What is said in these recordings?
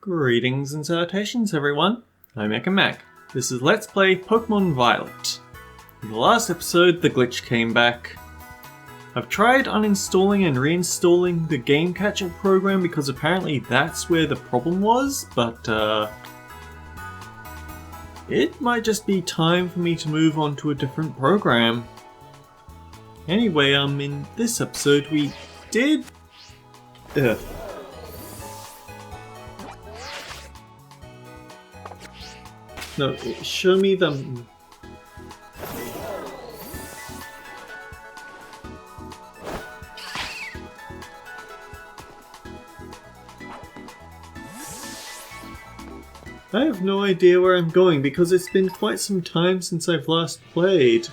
Greetings and salutations everyone, I'm Ekamac. This is Let's Play Pokemon Violet. In the last episode, the glitch came back. I've tried uninstalling and reinstalling the game catcher program because apparently that's where the problem was, but it might just be time for me to move on to a different program. Anyway, in this episode we did... No, show me them. I have no idea where I'm going because it's been quite some time since I've last played.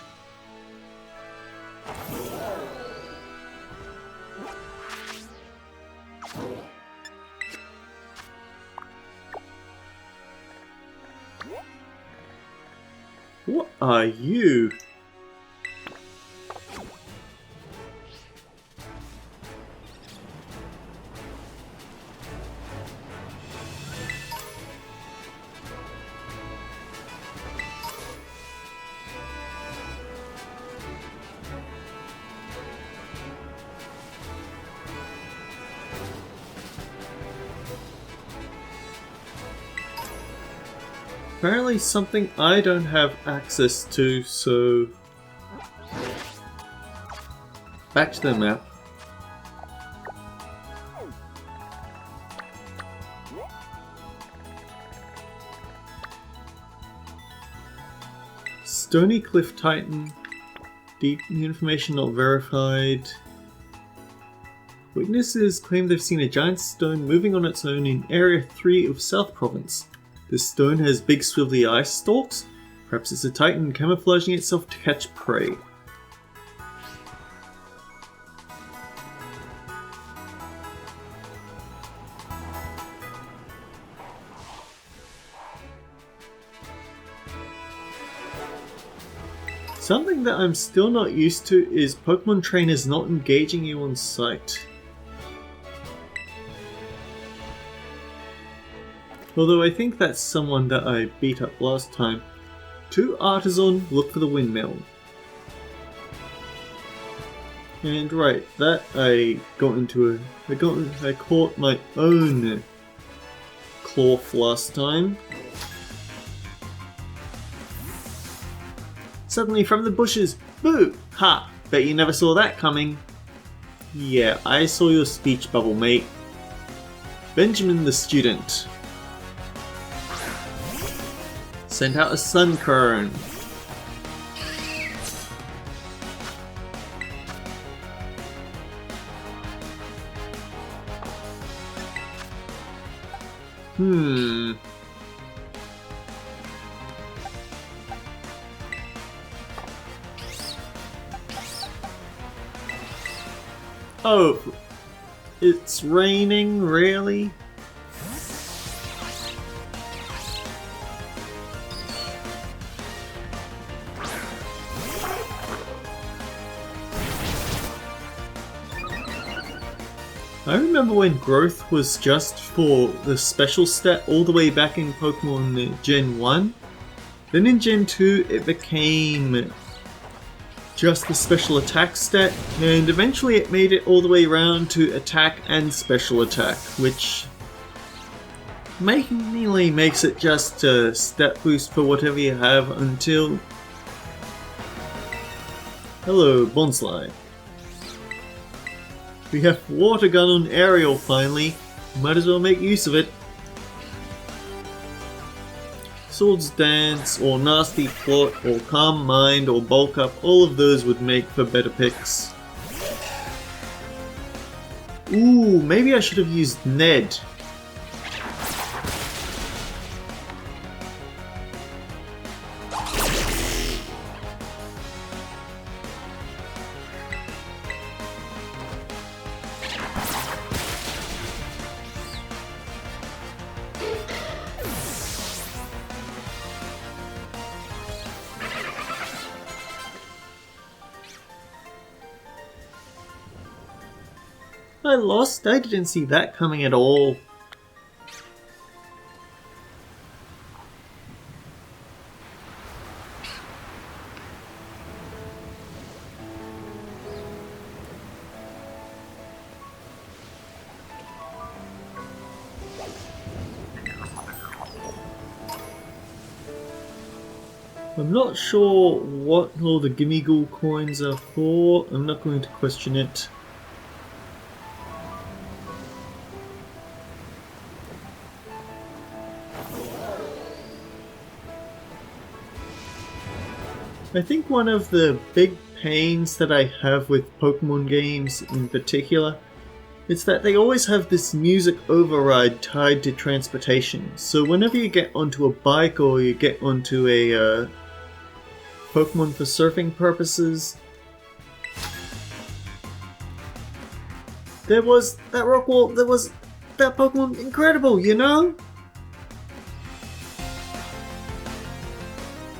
What are you? Apparently something I don't have access to, so... Back to the map. Stony Cliff Titan. Deep information not verified. Witnesses claim they've seen a giant stone moving on its own in Area 3 of South Province. This stone has big swivelly eye stalks. Perhaps it's a titan camouflaging itself to catch prey. Something that I'm still not used to is Pokemon trainers not engaging you on sight. Although I think that's someone that I beat up last time. To Artisan, look for the windmill. And right, that I caught my own Clorf last time. Suddenly from the bushes, boo! Ha! Bet you never saw that coming. Yeah, I saw your speech bubble, mate. Benjamin the student. Sent out a Sunkern. Oh, it's raining, really? I remember when growth was just for the special stat all the way back in Pokemon Gen 1. Then in Gen 2 it became just the special attack stat, and eventually it made it all the way around to attack and special attack, which mainly makes it just a stat boost for whatever you have until... Hello, Bonsly. We have Water Gun on Aerial finally, might as well make use of it. Swords Dance, or Nasty Plot, or Calm Mind, or Bulk Up, all of those would make for better picks. Ooh, maybe I should have used Ned. I lost? I didn't see that coming at all. I'm not sure what all the Gimmighoul coins are for. I'm not going to question it. I think one of the big pains that I have with Pokemon games in particular is that they always have this music override tied to transportation. So whenever you get onto a bike or you get onto a Pokemon for surfing purposes, there was that rock wall, there was that Pokemon, incredible, you know?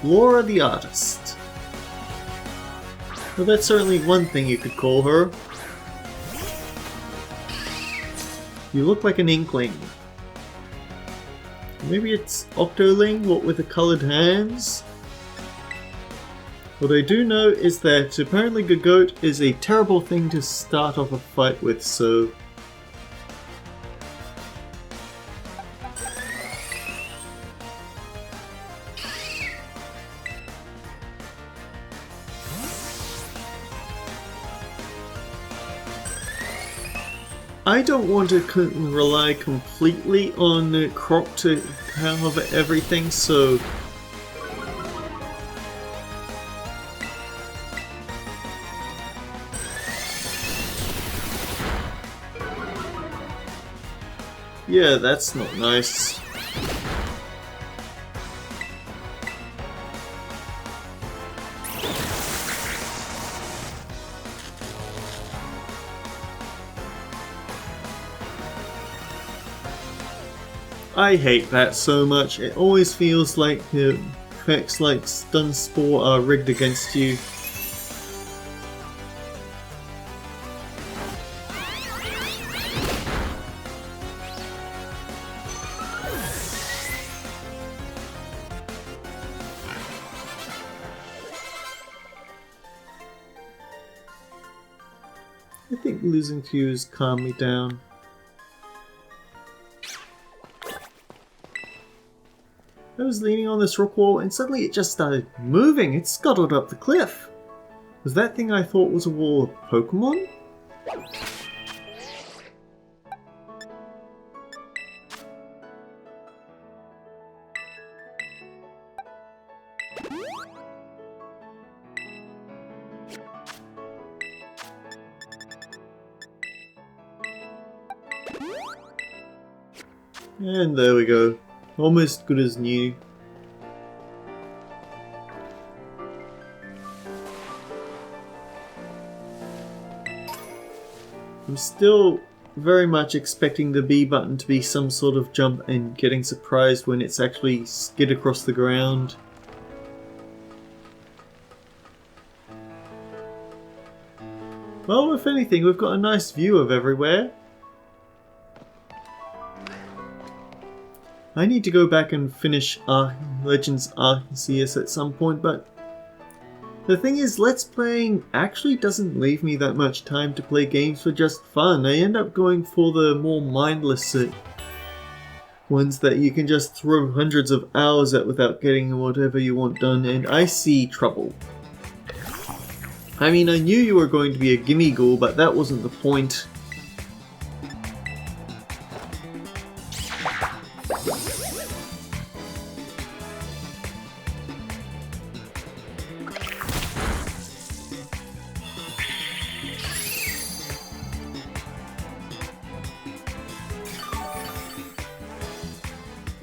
Laura the Artist. Well, that's certainly one thing you could call her. You look like an Inkling. Maybe it's Octoling, what with the coloured hands? What I do know is that apparently Gogoat is a terrible thing to start off a fight with, so... I don't want to rely completely on Croc to cover everything, so... Yeah, that's not nice. I hate that so much. It always feels like effects like Dunsparce are rigged against you. I think losing Fuse calmed me down. I was leaning on this rock wall and suddenly it just started moving. It scuttled up the cliff. Was that thing I thought was a wall of Pokemon? And there we go. Almost good as new. I'm still very much expecting the B button to be some sort of jump and getting surprised when it's actually skid across the ground. Well, if anything, we've got a nice view of everywhere. I need to go back and finish Legends Arceus at some point, but the thing is, Let's Playing actually doesn't leave me that much time to play games for just fun. I end up going for the more mindless ones that you can just throw hundreds of hours at without getting whatever you want done, and I see trouble. I mean, I knew you were going to be a Gimmighoul, but that wasn't the point.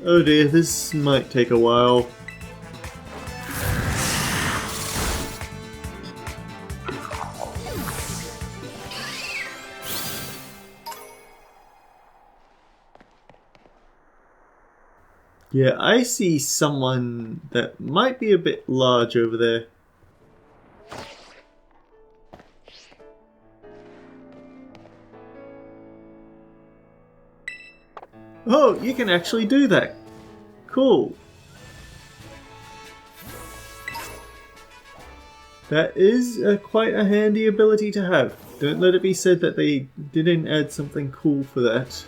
Oh dear, this might take a while. Yeah, I see someone that might be a bit large over there. Oh, you can actually do that. Cool. That is quite a handy ability to have. Don't let it be said that they didn't add something cool for that.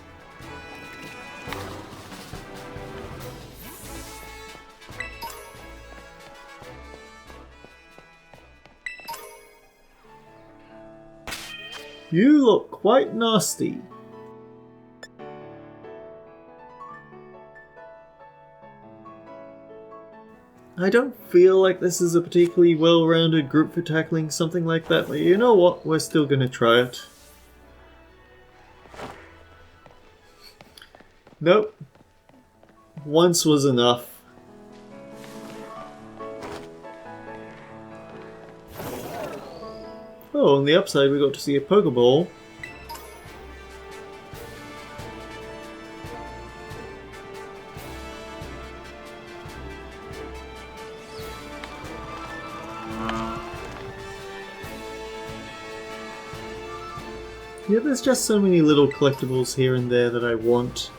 You look quite nasty. I don't feel like this is a particularly well-rounded group for tackling something like that, but you know what? We're still gonna try it. Nope. Once was enough. Oh, on the upside we got to see a Pokeball. Yeah, there's just so many little collectibles here and there that I want.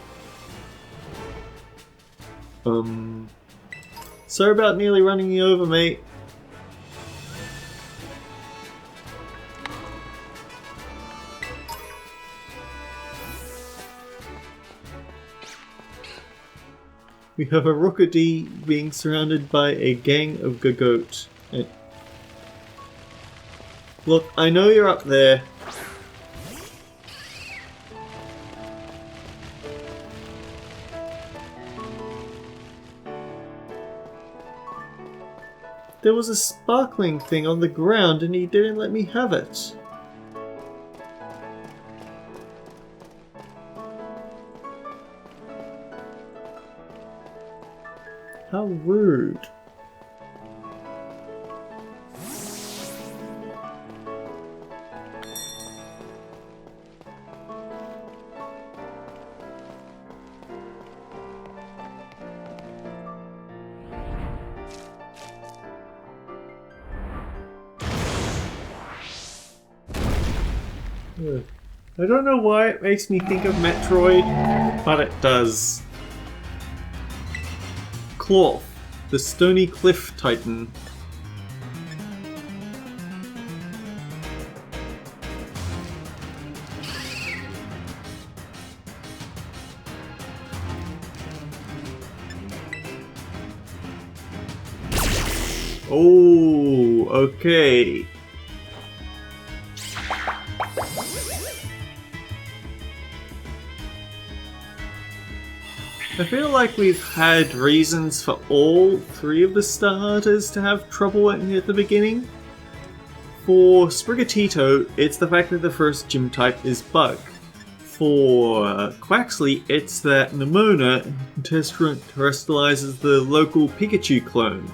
Sorry about nearly running you over, mate. We have a Rookidee being surrounded by a gang of Gagoat. Look, I know you're up there. There was a sparkling thing on the ground and he didn't let me have it. How rude. I don't know why it makes me think of Metroid, but it does. Klawf, the Stony Cliff Titan. Oh, okay. I feel like we've had reasons for all three of the starters to have trouble at the beginning. For Sprigatito, it's the fact that the first gym type is Bug. For Quaxly, it's that Nemona terrestrializes the local Pikachu clone.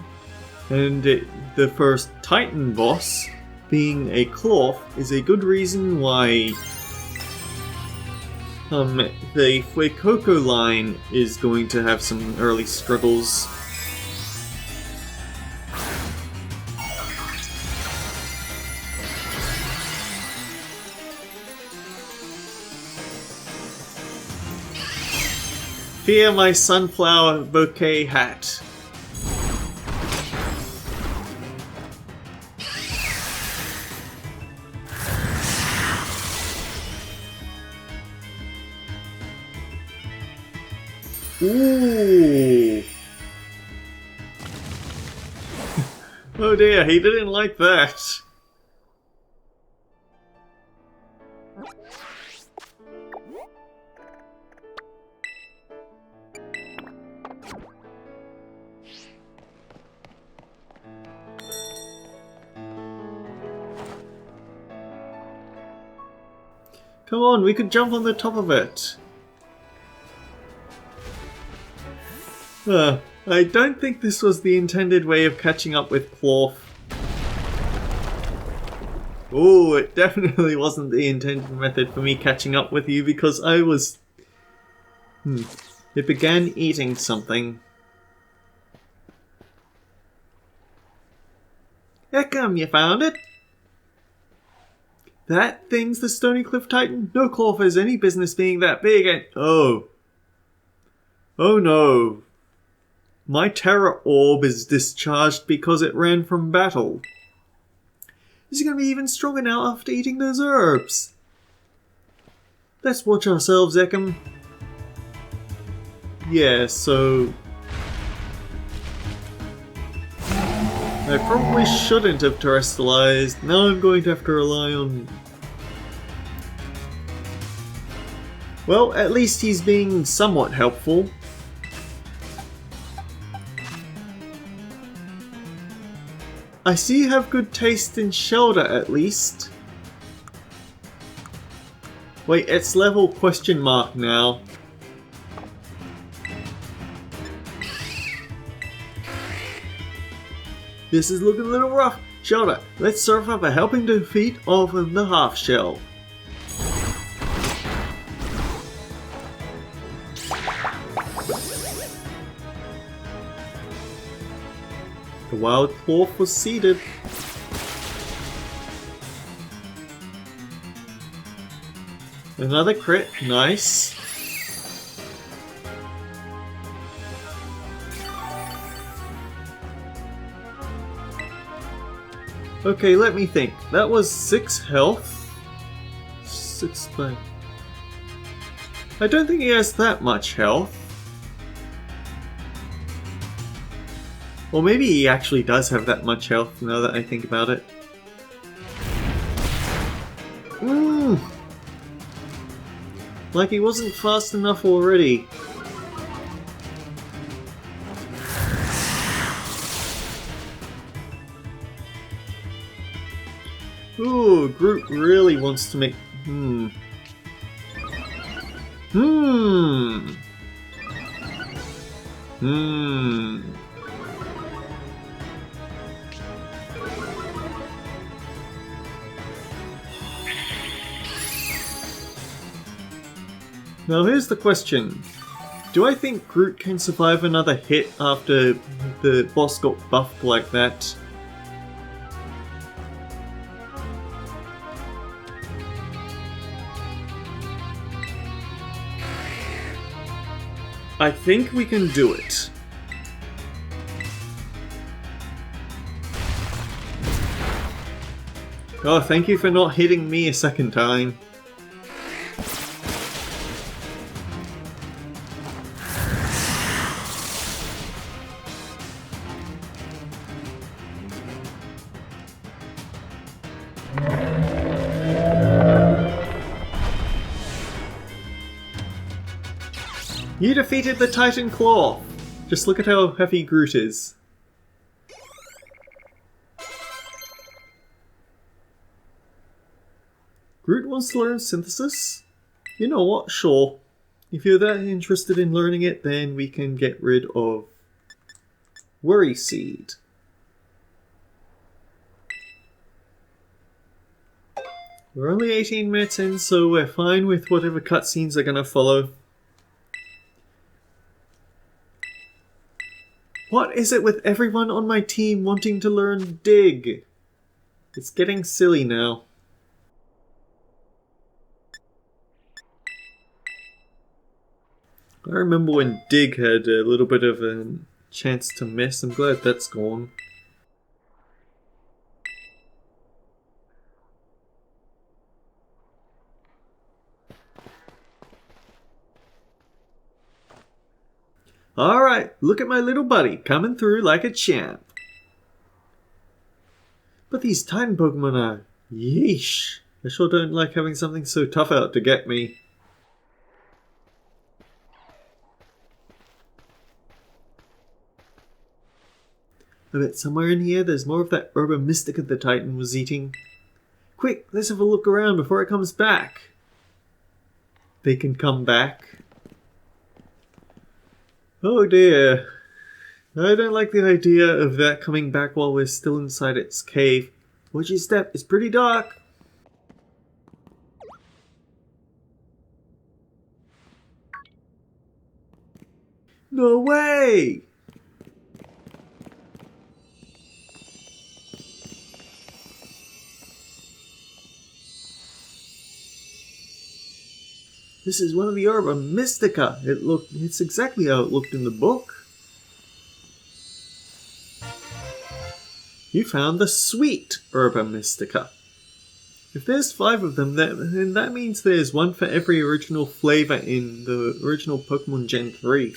And the first Titan boss, being a Klawf, is a good reason why the Fuecoco line is going to have some early struggles. Fear my sunflower bouquet hat. Ooh. Oh dear, he didn't like that. Come on, we could jump on the top of it. I don't think this was the intended way of catching up with Klawf. Oh, it definitely wasn't the intended method for me catching up with you because I was... It began eating something. Ekam, you found it? That thing's the Stony Cliff Titan? No Klawf has any business being that big and... Oh. Oh no. My Terror Orb is discharged because it ran from battle. Is he going to be even stronger now after eating those herbs? Let's watch ourselves, Ekam. Yeah, so... I probably shouldn't have terrestrialized. Now I'm going to have to rely on Well, at least he's being somewhat helpful. I see you have good taste in shelter, at least. Wait, it's level question mark now. This is looking a little rough. Shelter, let's serve up a helping defeat of the half shell. The wild dwarf was seated. Another crit, nice. Okay, let me think. That was 6 health. 6 by... I don't think he has that much health. Or maybe he actually does have that much health now that I think about it. Like he wasn't fast enough already. Ooh, Groot really wants to make... Now here's the question. Do I think Groot can survive another hit after the boss got buffed like that? I think we can do it. Oh, thank you for not hitting me a second time. You defeated the Titan Claw! Just look at how heavy Groot is. Groot wants to learn synthesis? You know what, sure. If you're that interested in learning it, then we can get rid of Worry Seed. We're only 18 minutes in, so we're fine with whatever cutscenes are gonna follow. What is it with everyone on my team wanting to learn Dig? It's getting silly now. I remember when Dig had a little bit of a chance to miss. I'm glad that's gone. Alright, look at my little buddy coming through like a champ. But these Titan Pokemon are... yeesh. I sure don't like having something so tough out to get me. I bet somewhere in here there's more of that Herba Mystica the Titan was eating. Quick, let's have a look around before it comes back. They can come back. Oh dear. I don't like the idea of that coming back while we're still inside its cave. Watch your step, it's pretty dark. No way! This is one of the Herba Mystica. It's exactly how it looked in the book. You found the sweet Herba Mystica. If there's 5 of them, then that means there's one for every original flavor in the original Pokemon Gen 3.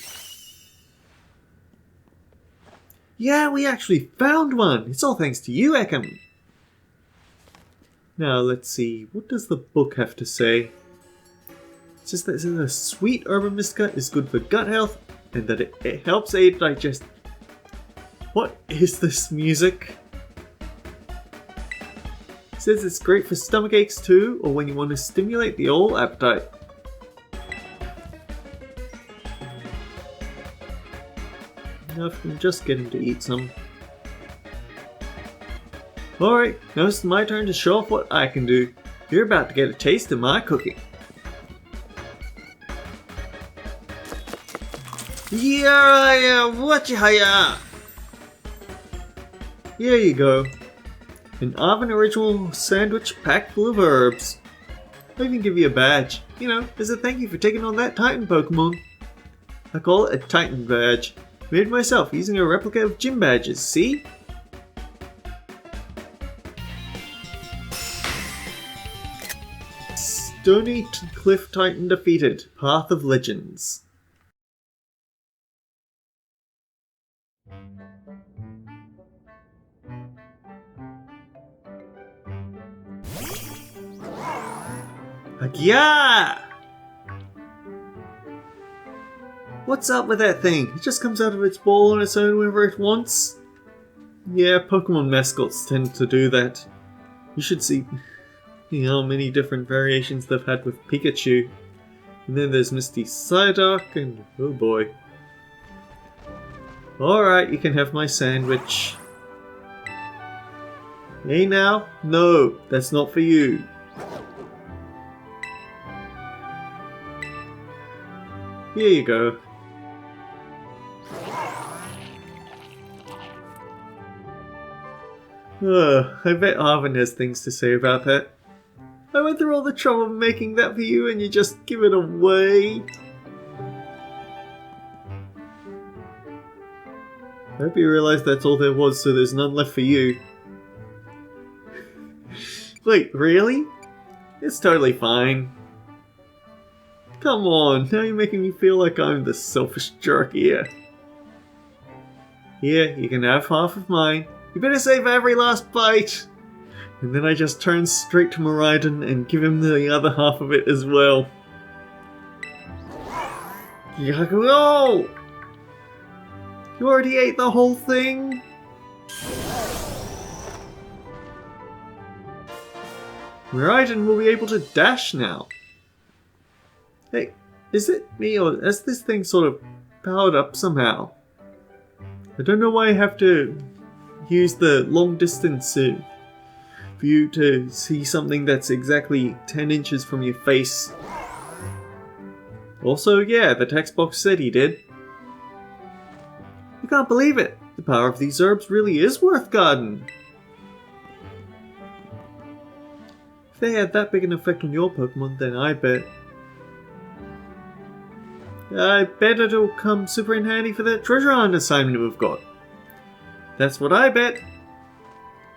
Yeah, we actually found one! It's all thanks to you, Ekam! Now, let's see. What does the book have to say? It's just that the sweet Herba Mystica is good for gut health and that it helps aid digestion. What is this music? It says it's great for stomach aches too, or when you want to stimulate the old appetite. Now if I'm just getting to eat some. Alright, now it's my turn to show off what I can do. You're about to get a taste of my cooking. Yeah, what you hire? Here you go. An oven original sandwich packed full of herbs. I'll even give you a badge. You know, as a thank you for taking on that Titan Pokemon. I call it a Titan badge. Made myself using a replica of gym badges, see? Stony Cliff Titan defeated. Path of Legends. Yeah! What's up with that thing? It just comes out of its ball on its own whenever it wants? Yeah, Pokemon mascots tend to do that. You should see how many different variations they've had with Pikachu. And then there's Misty Psyduck and oh boy. Alright, you can have my sandwich. Hey now? No, that's not for you. Here you go. I bet Arvin has things to say about that. I went through all the trouble of making that for you and you just give it away. I hope you realize that's all there was, so there's none left for you. Wait, really? It's totally fine. Come on, now you're making me feel like I'm the selfish jerk here. Here, you can have half of mine. You better save every last bite! And then I just turn straight to Miraidon and give him the other half of it as well. Yakuo! You already ate the whole thing? Miraidon will be able to dash now. Hey, is it me or has this thing sort of powered up somehow? I don't know why I have to use the long distance for you to see something that's exactly 10 inches from your face. Also, yeah, the text box said he did. I can't believe it. The power of these herbs really is worth guarding. If they had that big an effect on your Pokemon, then I bet it'll come super in handy for that treasure hunt assignment we've got. That's what I bet.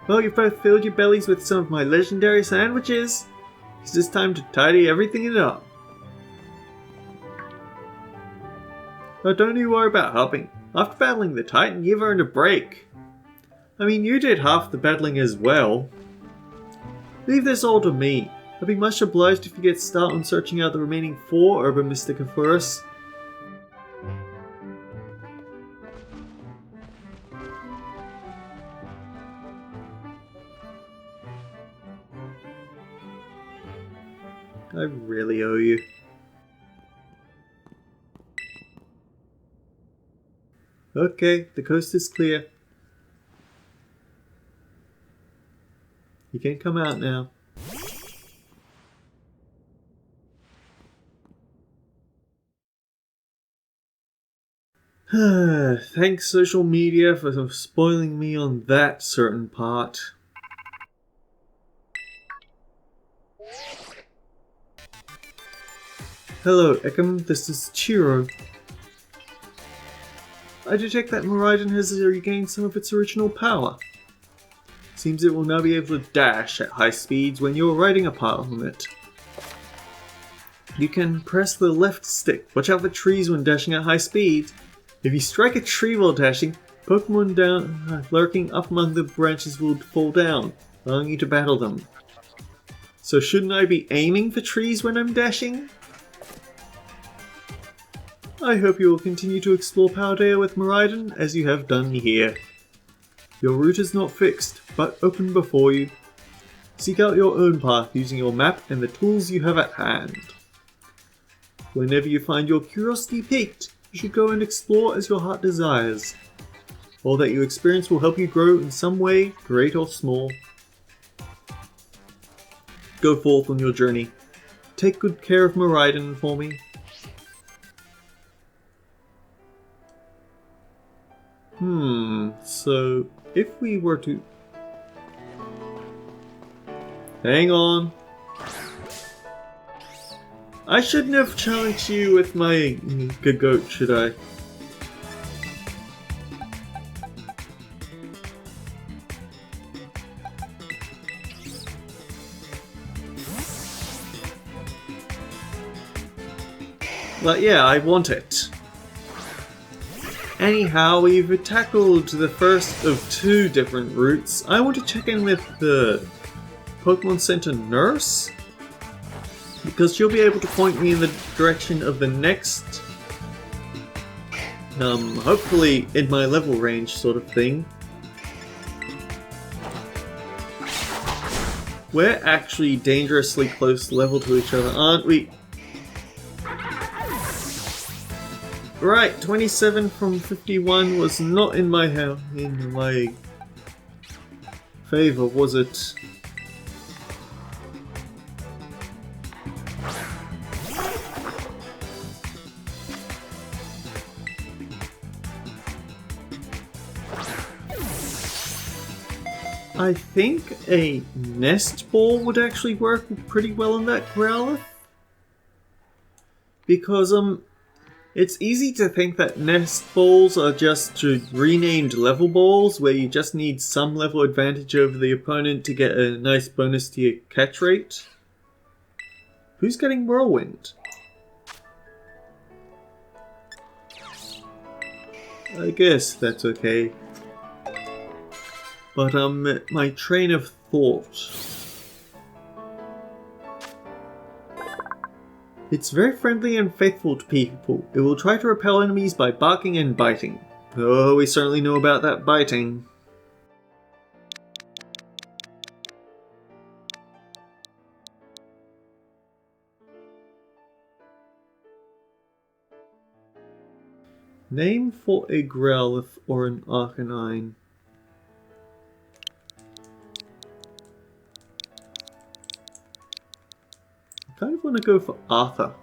Well, you've both filled your bellies with some of my legendary sandwiches. It's just time to tidy everything up. But don't you worry about helping. After battling the Titan, you've earned a break. I mean, you did half the battling as well. Leave this all to me. I'd be much obliged if you get started on searching out the remaining 4 Herba Mystica for us. I really owe you. Okay, the coast is clear. You can come out now. Thanks social media for spoiling me on that certain part. Hello Ekam, this is Chiro. I detect that Miraidon has regained some of its original power. Seems it will now be able to dash at high speeds when you're riding upon it. You can press the left stick. Watch out for trees when dashing at high speeds. If you strike a tree while dashing, Pokemon lurking up among the branches will fall down, allowing you to battle them. So shouldn't I be aiming for trees when I'm dashing? I hope you will continue to explore Paldea with Miraidon as you have done here. Your route is not fixed, but open before you. Seek out your own path using your map and the tools you have at hand. Whenever you find your curiosity piqued, you should go and explore as your heart desires. All that you experience will help you grow in some way, great or small. Go forth on your journey. Take good care of Miraidon for me. So if we were to... Hang on. I shouldn't have challenged you with my goat, should I? But yeah, I want it. Anyhow, we've tackled the first of 2 different routes. I want to check in with the Pokemon Center nurse, because she'll be able to point me in the direction of the next, hopefully in my level range sort of thing. We're actually dangerously close level to each other, aren't we? Right, 27 from 51 was not in my favor, was it? I think a nest ball would actually work pretty well on that Growlithe. Because, it's easy to think that nest balls are just renamed level balls, where you just need some level advantage over the opponent to get a nice bonus to your catch rate. Who's getting Whirlwind? I guess that's okay. But, my train of thought. It's very friendly and faithful to people. It will try to repel enemies by barking and biting. Oh, we certainly know about that biting. Name for a Growlithe or an Arcanine. I kind of want to go for Arthur.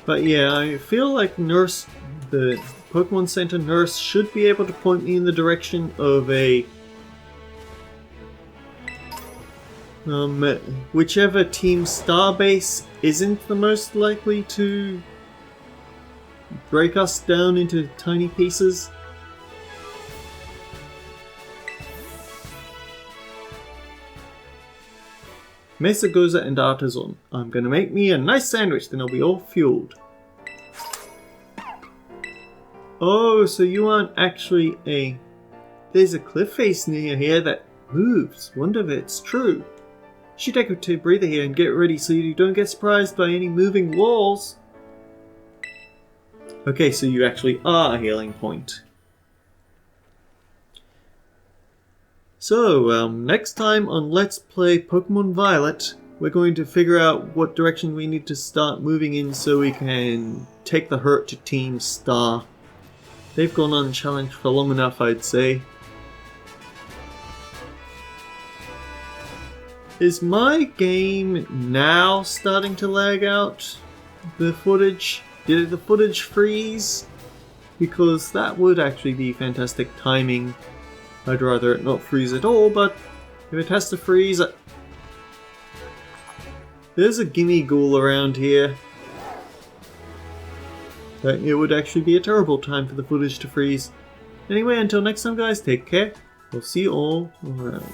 But yeah, I feel like the Pokemon Center nurse should be able to point me in the direction of a whichever Team Starbase isn't the most likely to break us down into tiny pieces. Mesagoza and Artisan. I'm gonna make me a nice sandwich, then I'll be all fueled. Oh, so you aren't actually a... There's a cliff face near here that moves. Wonder if it's true. Should take a breather here and get ready so you don't get surprised by any moving walls. Okay, so you actually are a healing point. So, next time on Let's Play Pokemon Violet, we're going to figure out what direction we need to start moving in so we can take the hurt to Team Star. They've gone unchallenged for long enough, I'd say. Is my game now starting to lag out the footage? Did the footage freeze? Because that would actually be fantastic timing. I'd rather it not freeze at all, but if it has to freeze... There's a Gimmighoul around here. It would actually be a terrible time for the footage to freeze. Anyway, until next time guys, take care. We'll see you all around.